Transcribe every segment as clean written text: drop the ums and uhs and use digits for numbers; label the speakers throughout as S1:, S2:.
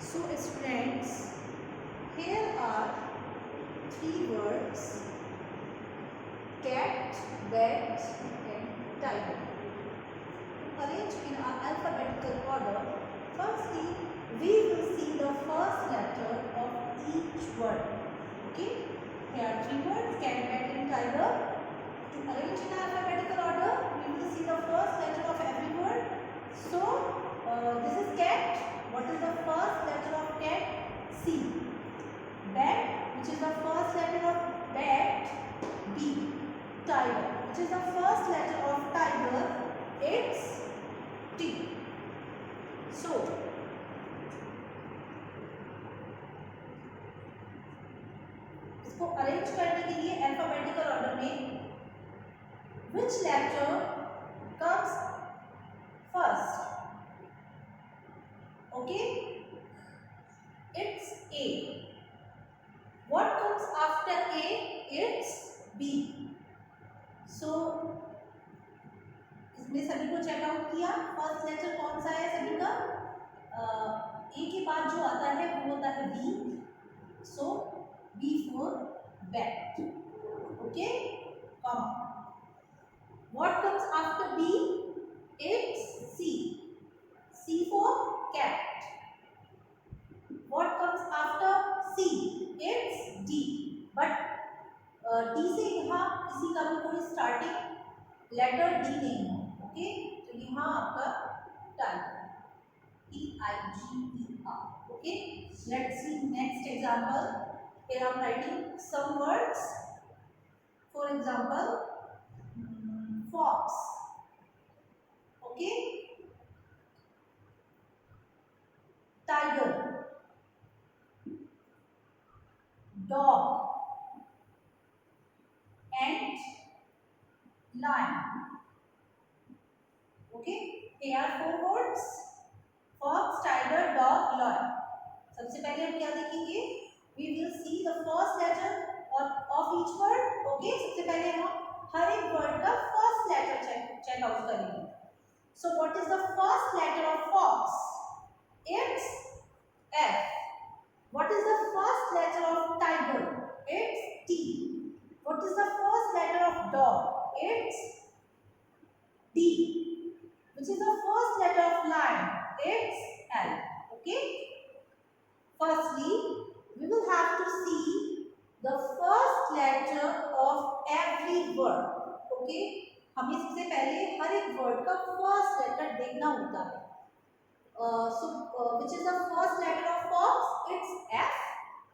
S1: So students, here are three words: cat, bat and tiger. Arranged in our alphabetical order. Firstly, we will see the first letter of each word. Okay? Here are three words: cat, bat and tiger. To arrange in alphabetical order, we will see the first letter of every word. So, this is cat. What is the first letter of cat? C. Bat, which is the first letter of bat? B. Tiger, which is the first letter of tiger? It's T. So, इसको arrange करने के लिए alphabetical order में which letter comes first? Okay, it's A. What comes after A? It's B. So इसमें सभी को check out किया. First letter कौन सा है सभी का? ए के बाद जो आता है वो होता है B. So B for bat. Okay, comma. What comes after B? It's C. C for cat. What comes after C? It's D. But D से यहाँ किसी का भी कोई स्टार्टिंग लेटर डी नहीं है. ओके, तो यहाँ आपका tiger. TIGER. Okay, let's see next example. Here I'm writing some words. For example, fox. Okay, tiger, dog, ant, lion. Okay, here are four words: fox, tiger, dog, lion. सबसे पहले हम क्या देखेंगे? We will see the first letter of each word. Okay, सबसे पहले हम हर एक word का first letter check out करेंगे. So what is the first letter of fox? It's F. What is the first letter of tiger? It's T. What is the first letter of dog? It's D. Which is the first letter of lion? It's L. Okay. Firstly, we will have to see the first letter of every word. Okay. हमें सबसे पहले हर एक word का first letter देखना होता है. Which is the first letter of fox? It's F.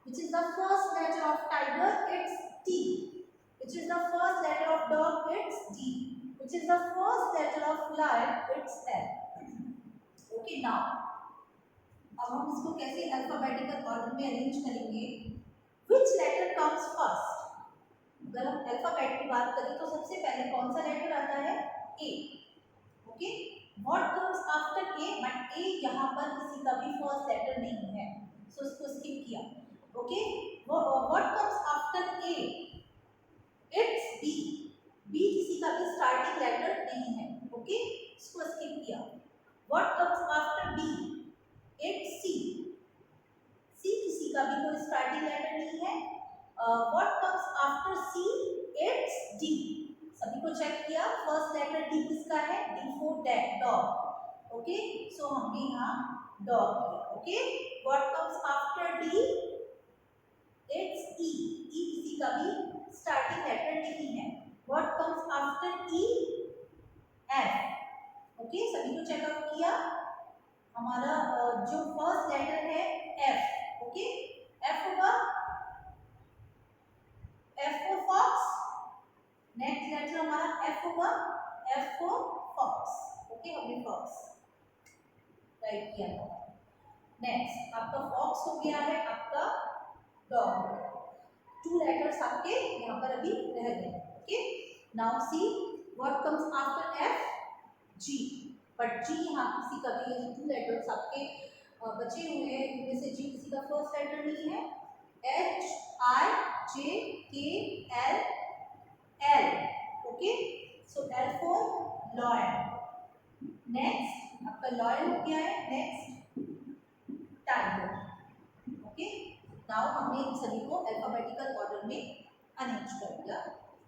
S1: Which is the first letter of tiger? It's T. Which is the first letter of dog? It's D. Which is the first letter of lion? It's L. Okay, now अब हम इसको कैसे alphabetical order में arrange करेंगे? Which letter comes first? अगर हम alphabet की बात करें तो सबसे पहले कौन सा लेटर आता है? A. Okay, what comes after A? But A यहाँ पर किसी का भी फर्स्ट लेटर नहीं है, so इसको स्किप किया. Okay, what comes after A? It's B. B किसी का भी स्टार्टिंग लेटर नहीं है. ओके, इसको स्किप किया. What comes after B? It's C. C किसी का भी कोई स्टार्टिंग लेटर नहीं है. What comes after C? It's D. सभी को चेक किया. फर्स्ट लेटर D किसका है? D for dog. ओके, सो हमने यहाँ डॉग किया. Okay, what comes after D? It's E. E किसी का भी स्टार्टिंग लेटर नहीं है. What comes after E? F. Okay, सभी को चेकआउट किया. हमारा जो फर्स्ट लेटर है F. ओके, F होगा F for fox. Next letter हमारा F होगा. F for fox. ओके, हमने fox राइट किया. नेक्स्ट आपका fox हो गया है, आपका dog. टू लेटर्स आपके यहाँ पर अभी रह गए. Okay, now see what comes after F? G. But G यहाँ किसी का भी टू लेटर्स आपके बचे हुए हैं, इनमें से G किसी का फर्स्ट लेटर नहीं है. H I J K L L. Okay, so L for lion. Next आपका लॉयल हो गया है. Next tiger. नाउ हमने इन सभी को अल्फाबेटिकल ऑर्डर में अरेंज कर दिया।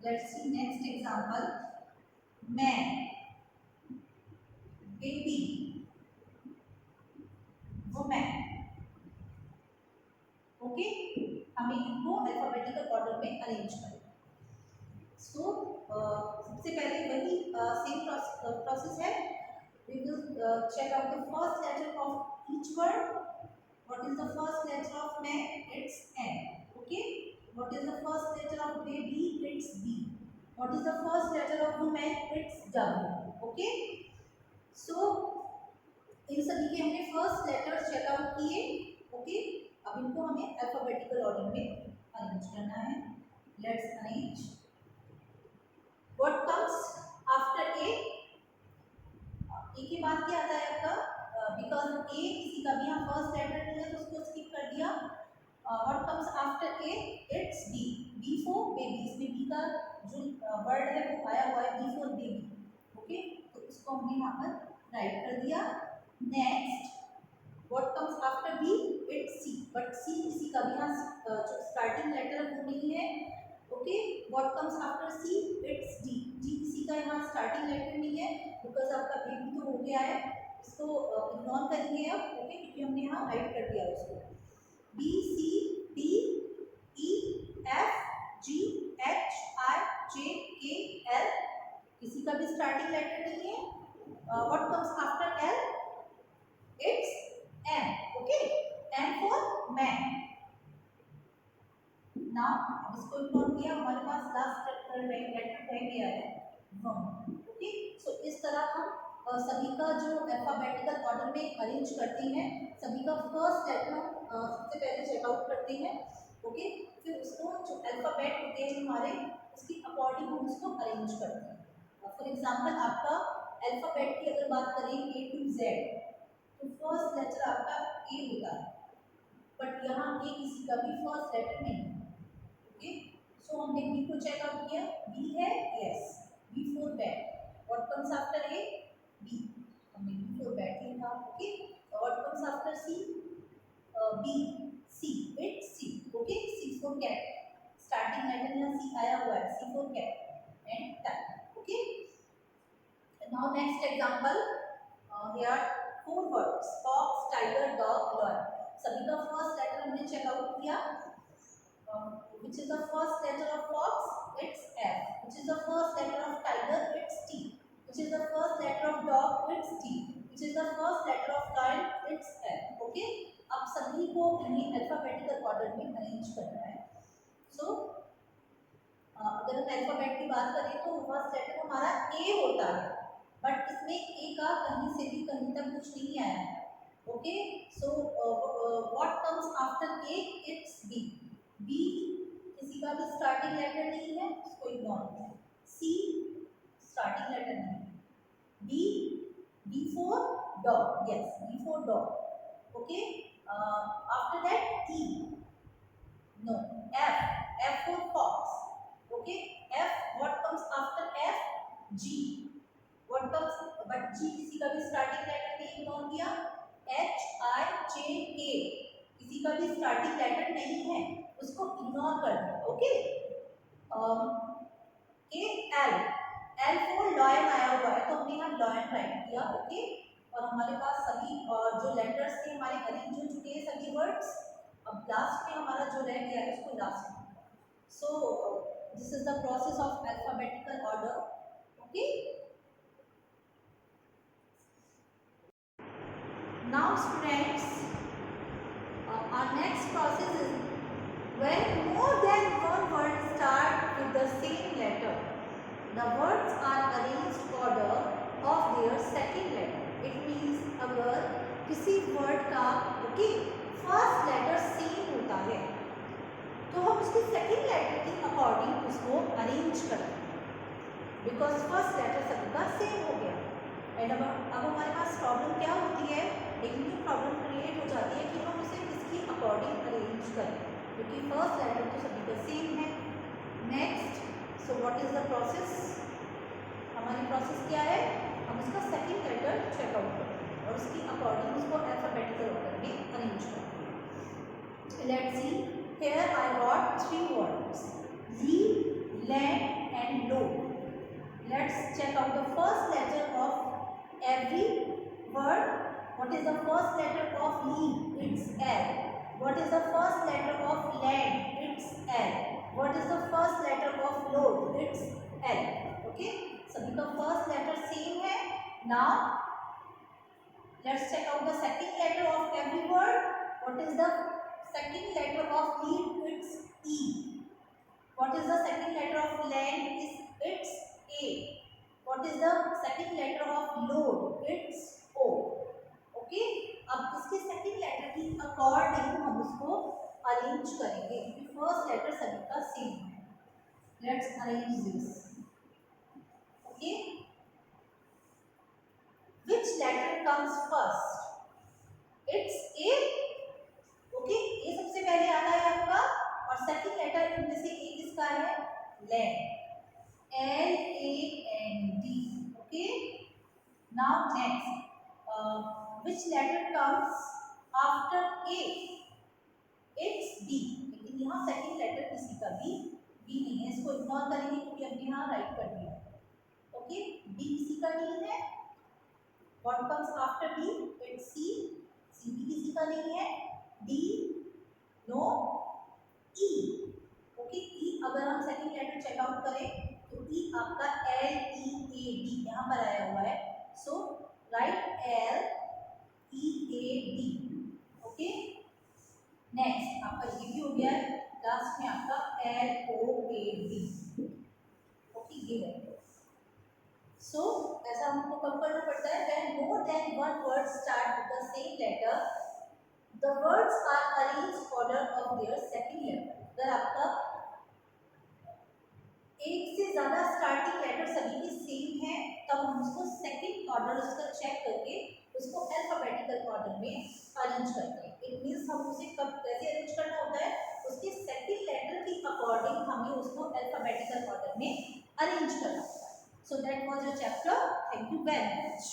S1: Let's see next example, man, baby, women. Okay, हमें इनको अल्फाबेटिकल ऑर्डर में अरेंज करें। सो सबसे पहले वही सेम प्रोसेस है। We will check out the first letter of each word. What is the first letter of man? It's N. Okay. What is the first letter of baby? It's B. What is the first letter of woman? It's W. Okay. So इन सभी के हमने first letter check out किए। Okay, अब इनको हमें alphabetical order में arrange करना है। Let's arrange. What comes after A? A के बाद क्या आता है आपका? बिकॉज ए किसी का भी यहाँ फर्स्ट लेटर नहीं है तो उसको स्किप कर दिया। What comes after A? It's B. B for baby. इसमें बी का जो वर्ड है वो आया हुआ है, बी फॉर बेबी। ओके, तो इसको हमने यहाँ पर राइट कर दिया। Next, what comes after B? It's C. But C किसी का भी यहाँ जो स्टार्टिंग लेटर वो नहीं है। Okay, what comes after C? It's D. D किसी का यहाँ स्टार्टिंग लेटर नहीं है बिकॉज आपका बेबी तो हो गया है, इसको इग्नोर करेंगे अब। ओके, क्योंकि हमने यहाँ राइट कर दिया उसको। B, C, D, E, F, G, H, I, J, K, L. किसी का भी स्टार्टिंग लेटर नहीं है। What comes after L? It's M. Okay, M for man. Now इसको इग्नोर किया, हमारे पास लास्ट लेटर रह गया है वन। ओके, सो इस तरह हम सभी का जो अल्फाबेटिकल ऑर्डर में अरेंज करते हैं, सभी का फर्स्ट लेटर हम सबसे पहले चेकआउट करते हैं। ओके, फिर उसको जो अल्फाबेट होते हैं हमारे, उसकी अकॉर्डिंग हम उसको अरेंज करते हैं। फॉर एग्जांपल आपका अल्फाबेट की अगर बात करें ए टू जेड, तो फर्स्ट लेटर आपका ए होता है, बट यहाँ ए किसी का भी फर्स्ट लेटर नहीं है। ओके, सो हमने बी को चेकआउट किया, बी है, yes, B for bat. What comes after A? B. हमने बी फॉर बैट लिखा। Okay, what comes after C? B, C, it's C. Okay, C for cat. Starting letter में C आया हुआ है, C for cat and time. Okay, now next example, here 4 words, fox, tiger, dog, lion. सभी का first letter हमने check out किया। Which is the first letter of fox? It's F. Which is the first letter of tiger? It's T. Which is the first letter of dog? It's T. Which is the first letter of lion? It's F. Okay? अब सभी को इन्हें alphabetical order में arrange करना है। सो अगर हम alphabet की बात करें तो फर्स्ट लेटर हमारा ए होता है, बट इसमें ए का कहीं से भी कहीं तक कुछ नहीं आया है। Okay, so what comes after A? It's B. B किसी का भी स्टार्टिंग लेटर नहीं है, उसको इग्नोर करें। सी स्टार्टिंग लेटर नहीं है। B, B for dog, yes, B for dog. Okay, after that E, no, F, F for fox. Okay, F, what comes after F? G. What comes, but G किसी का भी starting letter नहीं, ignore किया। H, I, J, K किसी का भी starting letter नहीं है, उसको इग्नोर कर दिया। ओके, के, एल, एल फॉर लॉयन आया हुआ है तो हमने यहाँ लॉयन राइट किया। ओके, और हमारे पास सभी जो लेटर्स थे हमारे अरेंज हो चुके हैं सभी वर्ड्स। अब लास्ट में हमारा जो रह गया है उसको लास्ट में। So this is the process of alphabetical order. Okay, now students, our next process is when more than one word start with the same letter, the words are arranged order of their second letter. It means अगर किसी word का first letter same होता है तो हम उसकी second letter के according उसको अरेंज करते हैं, बिकॉज फर्स्ट लेटर सभी का सेम हो गया। एंड अब हमारे पास प्रॉब्लम क्या होती है, एक न्यू प्रॉब्लम क्रिएट हो जाती है कि हम उसे किसकी अकॉर्डिंग अरेंज करें, क्योंकि फर्स्ट लेटर तो सभी का सेम है। Next, so what is the process? हमारी प्रोसेस क्या है, हम उसका सेकेंड लेटर चेकआउट करते हैं और उसकी अकॉर्डिंग उसको अल्फाबेटिकल ऑर्डर में अरेंज करते हैं। let's see. Here I got three words: lead, land, and load. Let's check out the first letter of every word. What is the first letter of lead? It's L. What is the first letter of land? It's L. What is the first letter of load? It's L. Okay, सभी का first letter same है. Now let's check out the second letter of every word. What is the second letter of lead? It's E. What is the second letter of land? It's A. What is the second letter of load? It's O. Okay? अब इसके second letter की according हम उसको arrange करेंगे क्योंकि first letter सभी का same है. Let's arrange this. Okay? Which letter comes first? It's A. Okay? A सबसे पहले आता है आपका और second letter इनमें से A किसका है? Land. L-A-N-D. Okay. Now next, which letter comes after A? It's B. लेकिन यहाँ second letter किसी का भी B नहीं है, इसको इग्नोर करेंगे क्योंकि हमने यहाँ राइट कर दिया. Okay. B किसी का नहीं है. What comes after B? It's C. C भी किसी का नहीं है. D. No. E. Okay. E अगर हम second letter check out करें तो E आपका L-E-A-D यहाँ पर आया हुआ है. So write L-E-A-D. Okay. Next आपका ये भी हो गया है. लास्ट में आपका L-O-A-D. Okay, ये है. So ऐसा हमको कब करना पड़ता है? When more than one word start with the same letter, the words are arranged order of their second letter. अगर आपका एक से ज्यादा स्टार्टिंग लेटर सभी के सेम है तब हम उसको सेकंड ऑर्डर उसका चेक करके उसको अल्फाबेटिकल ऑर्डर में अरेंज करते हैं. इट मींस हम उसे कब कैसे अरेंज करना होता है? उसके सेकंड लेटर के अकॉर्डिंग हमें उसको अल्फाबेटिकल ऑर्डर में अरेंज करना होता है. So that was your chapter. Thank you very much.